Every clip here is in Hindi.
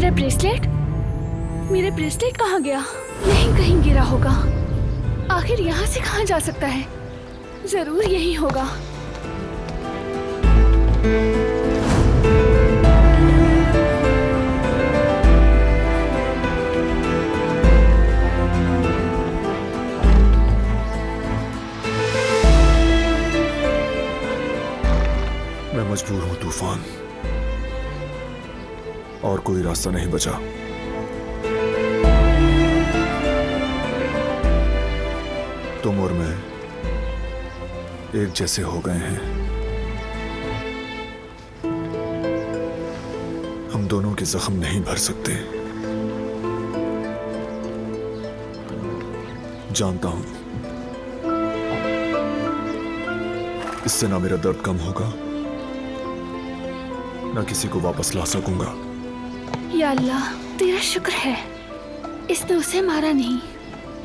मेरा ब्रेसलेट? मेरा ब्रेसलेट कहाँ गया? यहीं कहीं गिरा होगा। आखिर यहाँ से कहाँ जा सकता है? जरूर यही होगा। मैं मजबूर हूं तूफान, और कोई रास्ता नहीं बचा। तुम और मैं एक जैसे हो गए हैं। हम दोनों के जख्म नहीं भर सकते। जानता हूं इससे ना मेरा दर्द कम होगा, ना किसी को वापस ला सकूंगा। या अल्लाह, तेरा शुक्र है इसने उसे मारा नहीं।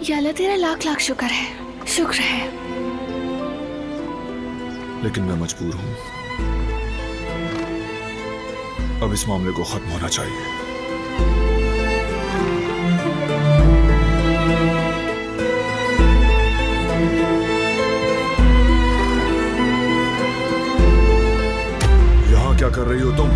या अल्लाह, तेरा लाख लाख शुक्र है, शुक्र है। लेकिन मैं मजबूर हूं। अब इस मामले को खत्म होना चाहिए। यहां क्या कर रही हो तुम?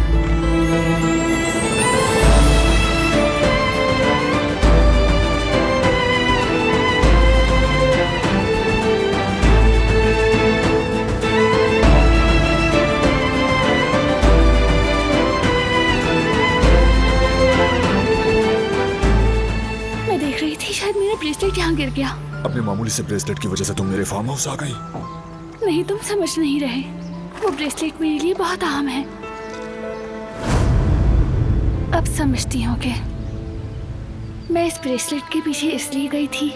शायद मेरा ब्रेसलेट यहाँ गिर गया। अपने मामूली से ब्रेसलेट की वजह से तुम मेरे फार्म हाउस आ गई? नहीं, तुम समझ नहीं रहे। वो ब्रेसलेट मेरे लिए बहुत अहम है। अब समझती हो कि मैं इस ब्रेसलेट के पीछे इसलिए गई थी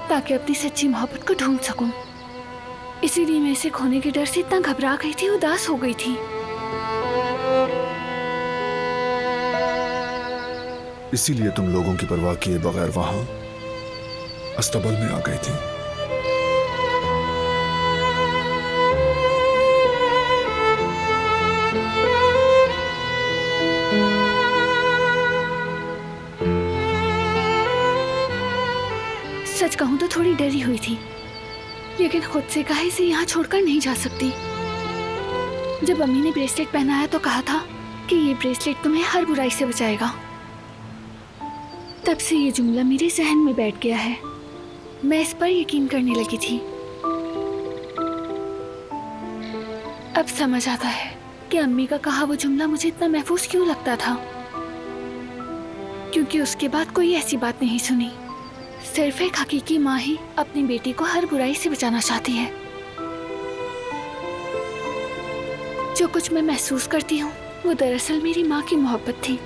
ताकि अपनी सच्ची मोहब्बत को ढूंढ सकूं। इसीलिए मैं इसे खोने के डर से इतना घबरा गई थी, उदास हो गई थी। इसीलिए तुम लोगों की परवाह किए बगैर वहां अस्तबल में आ गई थी। सच कहूं तो थोड़ी डरी हुई थी, लेकिन खुद से कहा इसे यहाँ छोड़कर नहीं जा सकती। जब अम्मी ने ब्रेसलेट पहनाया तो कहा था कि ये ब्रेसलेट तुम्हें हर बुराई से बचाएगा। तब से ये जुमला मेरे जहन में बैठ गया है। मैं इस पर यकीन करने लगी थी। अब समझ आता है कि अम्मी का कहा वो जुमला मुझे इतना महफूज क्यों लगता था। क्योंकि उसके बाद कोई ऐसी बात नहीं सुनी। सिर्फ एक हकीकी माँ ही अपनी बेटी को हर बुराई से बचाना चाहती है। जो कुछ मैं महसूस करती हूँ वो दरअसल मेरी माँ की मोहब्बत थी।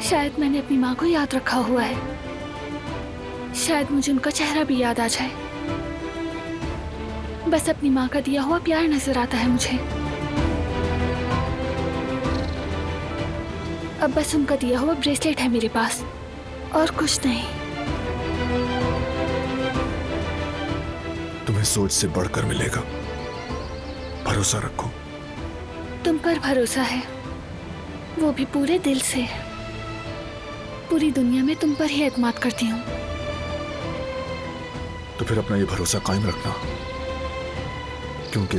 शायद मैंने अपनी माँ को याद रखा हुआ है। शायद मुझे उनका चेहरा भी याद आ जाए। बस अपनी माँ का दिया हुआ प्यार नजर आता है मुझे। अब बस उनका दिया हुआ ब्रेसलेट है मेरे पास, और कुछ नहीं। तुम्हें सोच से बढ़कर मिलेगा, भरोसा रखो। तुम पर भरोसा है, वो भी पूरे दिल से। पूरी दुनिया में तुम पर ही एतमाद करती हूँ। तो फिर अपना ये भरोसा कायम रखना, क्योंकि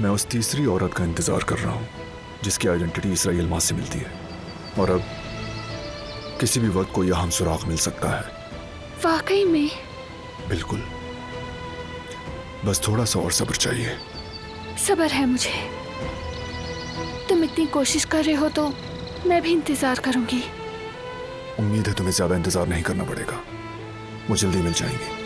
मैं उस तीसरी औरत का इंतजार कर रहा हूँ जिसकी आइडेंटिटी इसराइल माँ से मिलती है, और अब किसी भी वक्त कोई अहम सुराग मिल सकता है। वाकई में? बिल्कुल। बस थोड़ा सा और सब्र चाहिए। सब्र है मुझे। तुम इतनी कोशिश कर रहे हो तो मैं भी इंतजार करूंगी। उम्मीद है तुम्हें ज्यादा इंतजार नहीं करना पड़ेगा। वो जल्दी मिल जाएंगे।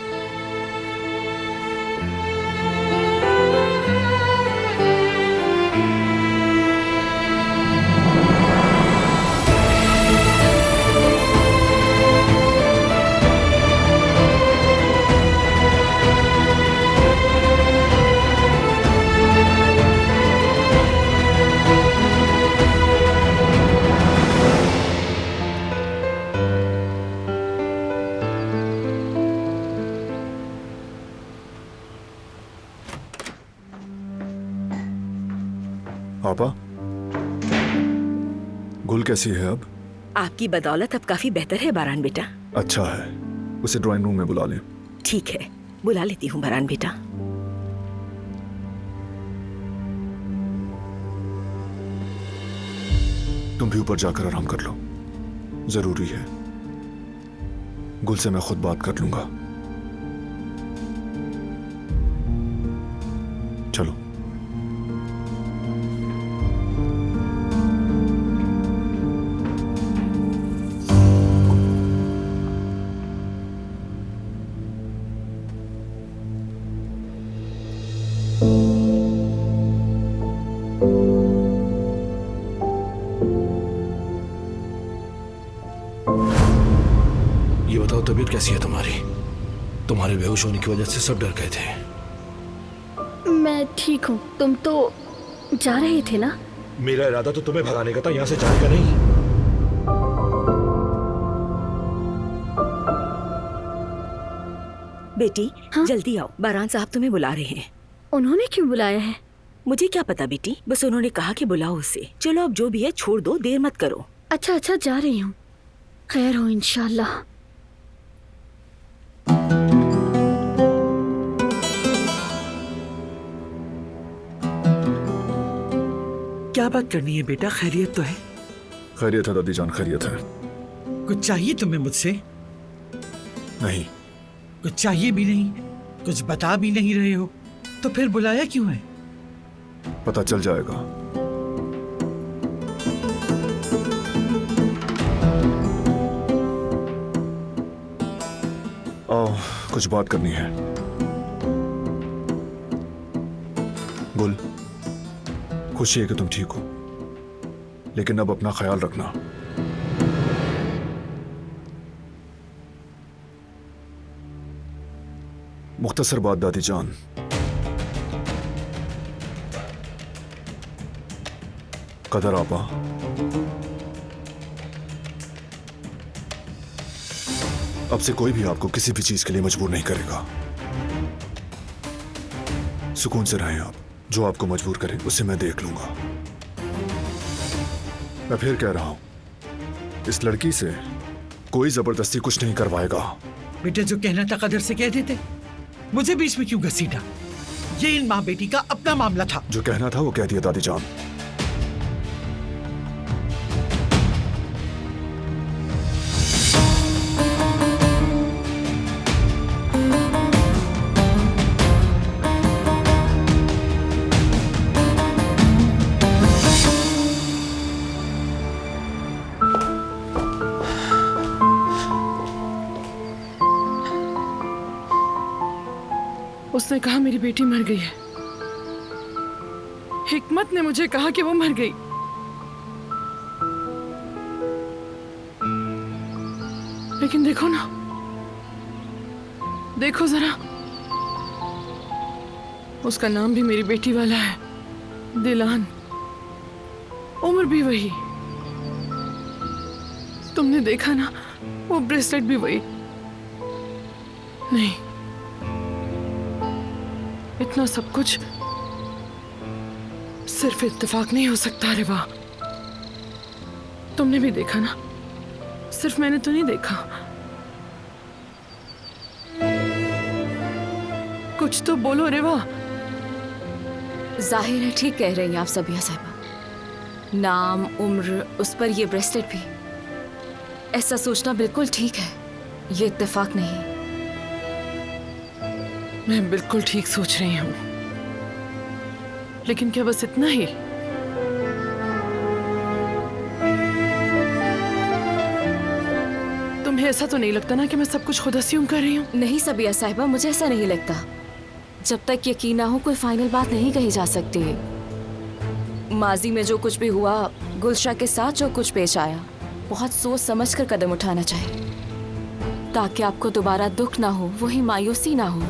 पापा, गुल कैसी है अब? आपकी बदौलत अब काफी बेहतर है बारान बेटा। अच्छा है, उसे ड्राइंग रूम में बुला लें। ठीक है, बुला लेती हूँ बारान बेटा। तुम भी ऊपर जाकर आराम कर लो, जरूरी है। गुल से मैं खुद बात कर लूंगा। चलो। ये बताओ, तबीयत कैसी है तुम्हारी? तुम्हारे बेहोश होने की वजह से सब डर गए थे। मैं ठीक हूँ। तुम तो जा रहे थे ना? मेरा इरादा तो तुम्हें भगाने का था, यहाँ से जाने का नहीं। बेटी हाँ? जल्दी आओ, बारान साहब तुम्हें बुला रहे हैं। उन्होंने क्यों बुलाया है? मुझे क्या पता बेटी, बस उन्होंने कहा कि बुलाओ उसे। चलो अब जो भी है छोड़ दो, देर मत करो। अच्छा अच्छा, जा रही हूँ। खैर हो इंशाल्लाह। क्या बात करनी है बेटा? खैरियत तो है? खैरियत है दादी जान, खैरियत है। कुछ चाहिए तुम्हें मुझसे? नहीं। कुछ चाहिए भी नहीं, कुछ बता भी नहीं रहे हो, तो फिर बुलाया क्यों है? पता चल जाएगा। आओ, कुछ बात करनी है। गुल, खुशी है कि तुम ठीक हो, लेकिन अब अपना ख्याल रखना। मुख्तसर बात दादी जान, कदर आपा अब से कोई भी आपको किसी भी चीज के लिए मजबूर नहीं करेगा। सुकून से रहें आप। जो आपको मजबूर करे उसे मैं देख लूंगा। मैं फिर कह रहा हूं, इस लड़की से कोई जबरदस्ती कुछ नहीं करवाएगा। बेटा जो कहना था कदर से कह देते, मुझे बीच में क्यों घसीटा? ये इन माँ बेटी का अपना मामला था। जो कहना था वो कह दिया दादी जान। उसने कहा मेरी बेटी मर गई है। हिकमत ने मुझे कहा कि वो मर गई। लेकिन देखो ना, देखो जरा, उसका नाम भी मेरी बेटी वाला है, दिलान। उम्र भी वही। तुमने देखा ना, वो ब्रेसलेट भी वही। नहीं, इतना सब कुछ सिर्फ इत्तेफाक नहीं हो सकता। अरे वाह, तुमने भी देखा ना, सिर्फ मैंने तो नहीं देखा। कुछ तो बोलो रे वाह। जाहिर है ठीक कह रही हैं आप सबिया साहिबा। नाम, उम्र, उस पर ये ब्रेसलेट भी। ऐसा सोचना बिल्कुल ठीक है, ये इत्तेफाक नहीं। मैं बिल्कुल ठीक सोच रही हूँ, लेकिन क्या बस इतना ही? तुम्हें ऐसा तो नहीं लगता ना कि मैं सब कुछ खुद अस्यूम कर रही हूँ? नहीं सबिया साहिबा, मुझे ऐसा नहीं लगता। जब तक यकीन ना हो कोई फाइनल बात नहीं कही जा सकती। माजी में जो कुछ भी हुआ, गुलशा के साथ जो कुछ पेश आया, बहुत सोच समझ कर कदम उठाना चाहिए, ताकि आपको दोबारा दुख ना हो, वही मायूसी ना हो।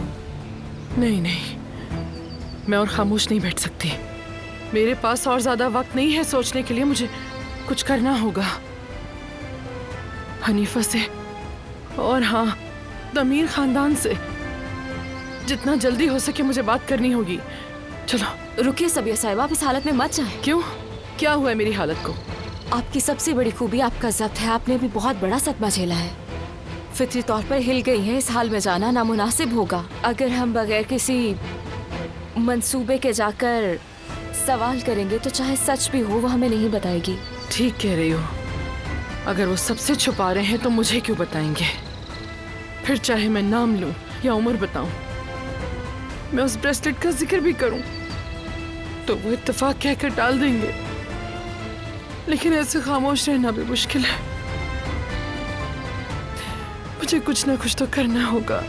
नहीं नहीं, मैं और खामोश नहीं बैठ सकती। मेरे पास और ज्यादा वक्त नहीं है सोचने के लिए। मुझे कुछ करना होगा हनीफा से, और हाँ, दमीर खानदान से। जितना जल्दी हो सके मुझे बात करनी होगी। चलो। रुकिए सबिया साहिबा, आप इस हालत में मत जाएं। क्यों? क्या हुआ है मेरी हालत को? आपकी सबसे बड़ी खूबी आपका जब्त है। आपने भी बहुत बड़ा सदमा झेला है। फितरी तौर पर हिल गई है। इस हाल में जाना नामुनासिब होगा। अगर हम बगैर किसी मंसूबे के जाकर सवाल करेंगे तो चाहे सच भी हो वो हमें नहीं बताएगी। ठीक कह रही हो। अगर वो सबसे छुपा रहे हैं तो मुझे क्यों बताएंगे? फिर चाहे मैं नाम लूं या उम्र बताऊं, मैं उस ब्रेसलेट का जिक्र भी करूं तो वो इत्तेफाक कहकर टाल देंगे। लेकिन ऐसे खामोश रहना भी मुश्किल है। मुझे कुछ ना कुछ तो करना होगा।